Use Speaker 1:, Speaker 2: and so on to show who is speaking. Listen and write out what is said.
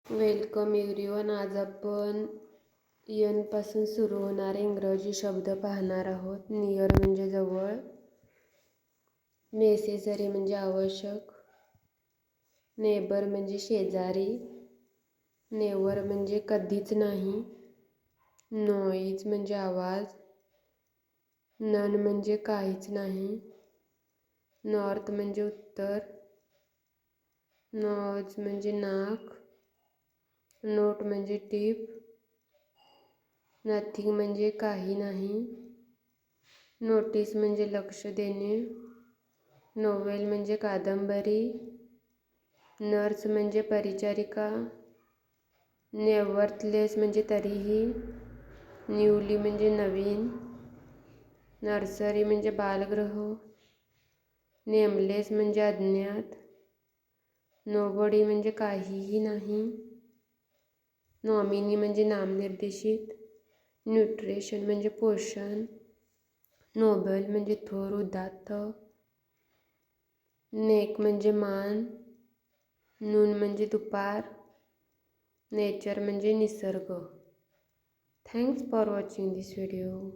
Speaker 1: Welcome everyone. आज आपण पासून सुरू होणारे इंग्रजी शब्द पाहणार आहोत. नियर म्हणजे जवळ, नेसेसरी म्हणजे आवश्यक, नेबर म्हणजे शेजारी, नेवर म्हणजे कधीच नाही, नॉईज म्हणजे आवाज, नन म्हणजे काहीच नाही, नॉर्थ म्हणजे उत्तर, नॉज म्हणजे नाक, नोट म्हणजे टीप, नथिंग म्हणजे काही नाही, नोटीस म्हणजे लक्ष देणे, नोवेल म्हणजे कादंबरी, नर्स म्हणजे परिचारिका, नेव्हरथलेस म्हणजे तरीही, न्यूली म्हणजे नवीन, नर्सरी म्हणजे बालगृह, नेमलेस म्हणजे अज्ञात, नोबडी म्हणजे काहीही नाही, नॉमिनी म्हणजे नामनिर्देशित, न्यूट्रिशन म्हणजे पोषण, नोबल म्हणजे थोर उदात्त, नेक म्हणजे मान, नून म्हणजे दुपार, नेचर म्हणजे निसर्ग. Thanks for watching this video.